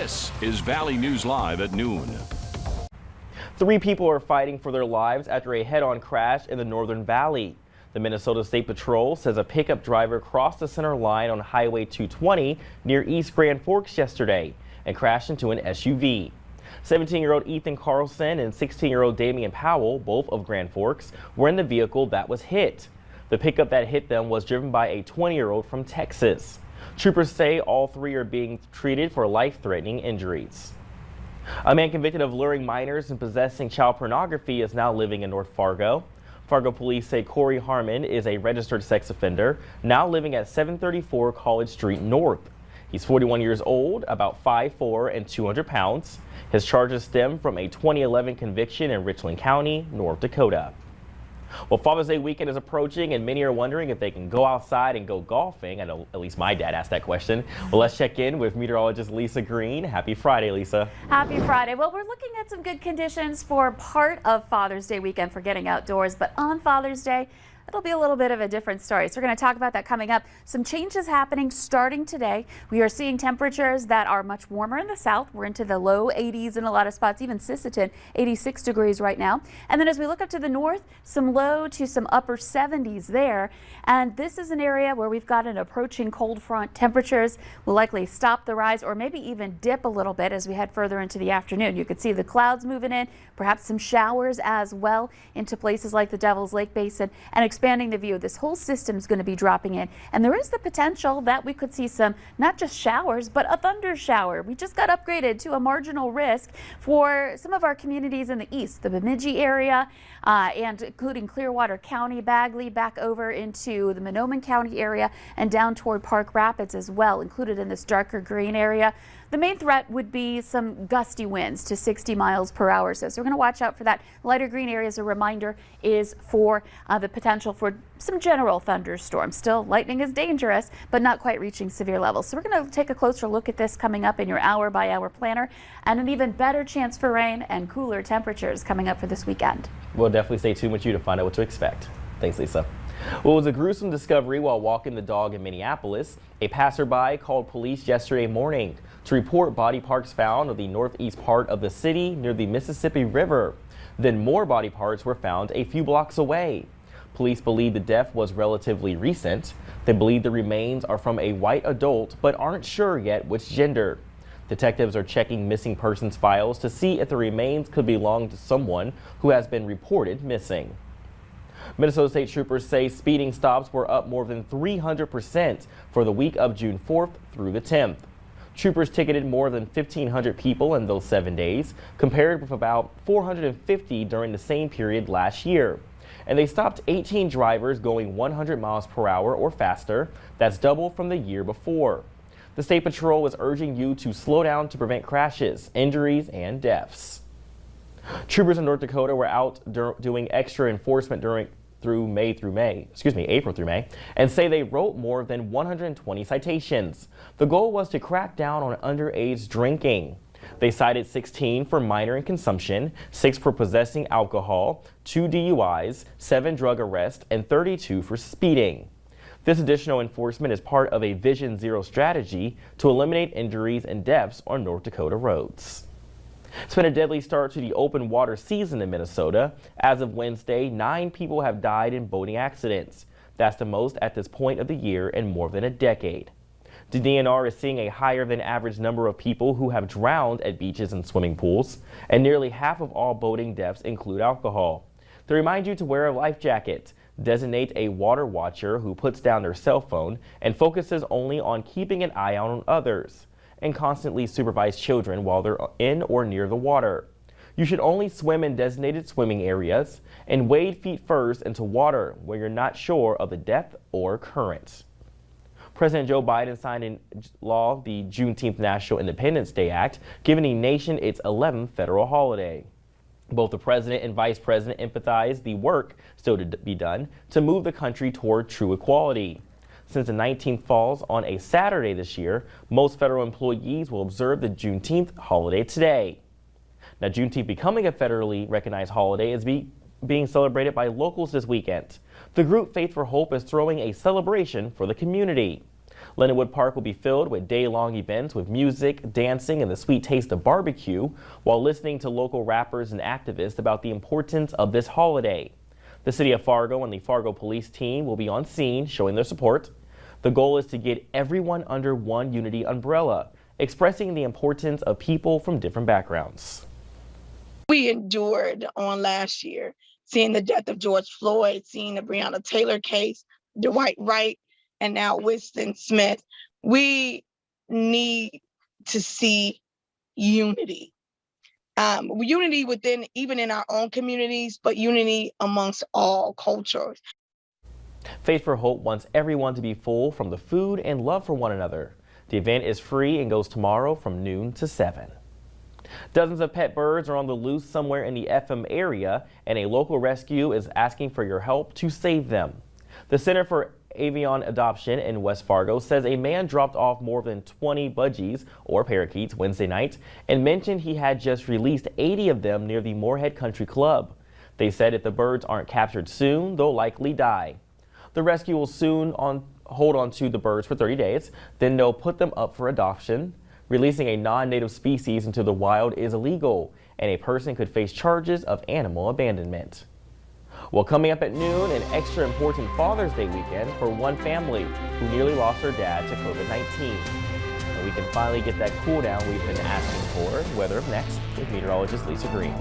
This is Valley News Live at noon. 3 people are fighting for their lives after a head-on crash in the Northern Valley. The Minnesota State Patrol says a pickup driver crossed the center line on Highway 220 near East Grand Forks yesterday and crashed into an SUV. 17-year-old Ethan Carlson and 16-year-old Damian Powell, both of Grand Forks, were in the vehicle that was hit. The pickup that hit them was driven by a 20-year-old from Texas. Troopers say all 3 are being treated for life-threatening injuries. A man convicted of luring minors and possessing child pornography is now living in North Fargo. Fargo police say Corey Harmon is a registered sex offender, now living at 734 College Street North. He's 41 years old, about 5'4" and 200 pounds. His charges stem from a 2011 conviction in Richland County, North Dakota. Well, Father's Day weekend is approaching and many are wondering if they can go outside and go golfing. I know at least my dad asked that question. Well, let's check in with meteorologist Lisa Green. Happy Friday, Lisa. Happy Friday. Well, we're looking at some good conditions for part of Father's Day weekend for getting outdoors, but on Father's Day, it'll be a little bit of a different story. So we're going to talk about that coming up. Some changes happening starting today. We are seeing temperatures that are much warmer in the south. We're into the low 80s in a lot of spots, even Sisseton, 86 degrees right now. And then as we look up to the north, some low to some upper 70s there. And this is an area where we've got an approaching cold front. Temperatures will likely stop the rise or maybe even dip a little bit as we head further into the afternoon. You could see the clouds moving in, perhaps some showers as well into places like the Devil's Lake Basin and expanding the view. This whole system is going to be dropping in, and there is the potential that we could see some not just showers but a thunder shower. We just got upgraded to a marginal risk for some of our communities in the east, the Bemidji area and including Clearwater County, Bagley, back over into the Monoman County area and down toward Park Rapids as well, included in this darker green area. The main threat would be some gusty winds to 60 miles per hour. So we're going to watch out for that. Lighter green area, as a reminder, is for the potential for some general thunderstorms. Still, lightning is dangerous, but not quite reaching severe levels. So we're going to take a closer look at this coming up in your hour-by-hour planner, and an even better chance for rain and cooler temperatures coming up for this weekend. We'll definitely stay tuned with you to find out what to expect. Thanks, Lisa. Well, it was a gruesome discovery while walking the dog in Minneapolis. A passerby called police yesterday morning to report body parts found on the northeast part of the city near the Mississippi River. Then more body parts were found a few blocks away. Police believe the death was relatively recent. They believe the remains are from a white adult but aren't sure yet which gender. Detectives are checking missing persons files to see if the remains could belong to someone who has been reported missing. Minnesota State Troopers say speeding stops were up more than 300% for the week of June 4th through the 10th. Troopers ticketed more than 1,500 people in those 7 days, compared with about 450 during the same period last year. And they stopped 18 drivers going 100 miles per hour or faster. That's double from the year before. The State Patrol is urging you to slow down to prevent crashes, injuries, and deaths. Troopers in North Dakota were out doing extra enforcement April through May, and say they wrote more than 120 citations. The goal was to crack down on underage drinking. They cited 16 for minor in consumption, 6 for possessing alcohol, 2 DUIs, 7 drug arrests, and 32 for speeding. This additional enforcement is part of a Vision Zero strategy to eliminate injuries and deaths on North Dakota roads. It's been a deadly start to the open water season in Minnesota. As of Wednesday, 9 people have died in boating accidents. That's the most at this point of the year in more than a decade. The DNR is seeing a higher than average number of people who have drowned at beaches and swimming pools, and nearly half of all boating deaths include alcohol. They remind you to wear a life jacket, designate a water watcher who puts down their cell phone and focuses only on keeping an eye out on others, and constantly supervise children while they're in or near the water. You should only swim in designated swimming areas and wade feet first into water where you're not sure of the depth or current. President Joe Biden signed into law the Juneteenth National Independence Day Act, giving the nation its 11th federal holiday. Both the president and vice president empathize the work still to be done to move the country toward true equality. Since the 19th falls on a Saturday this year, most federal employees will observe the Juneteenth holiday today. Now, Juneteenth becoming a federally recognized holiday is being celebrated by locals this weekend. The group Faith for Hope is throwing a celebration for the community. Lindenwood Park will be filled with day-long events with music, dancing, and the sweet taste of barbecue while listening to local rappers and activists about the importance of this holiday. The City of Fargo and the Fargo Police team will be on scene showing their support. The goal is to get everyone under one unity umbrella, expressing the importance of people from different backgrounds. We endured on last year, seeing the death of George Floyd, seeing the Breonna Taylor case, Dwight Wright, and now Winston Smith. We need to see unity. Unity within, even in our own communities, but unity amongst all cultures. Faith for Hope wants everyone to be full from the food and love for one another. The event is free and goes tomorrow from noon to 7. Dozens of pet birds are on the loose somewhere in the FM area, and a local rescue is asking for your help to save them. The Center for Avian Adoption in West Fargo says a man dropped off more than 20 budgies or parakeets Wednesday night and mentioned he had just released 80 of them near the Moorhead Country Club. They said if the birds aren't captured soon, they'll likely die. The rescue will soon hold on to the birds for 30 days, then they'll put them up for adoption. Releasing a non-native species into the wild is illegal, and a person could face charges of animal abandonment. Well, coming up at noon, an extra important Father's Day weekend for one family who nearly lost their dad to COVID-19. And we can finally get that cool down we've been asking for. Weather up next with meteorologist Lisa Green.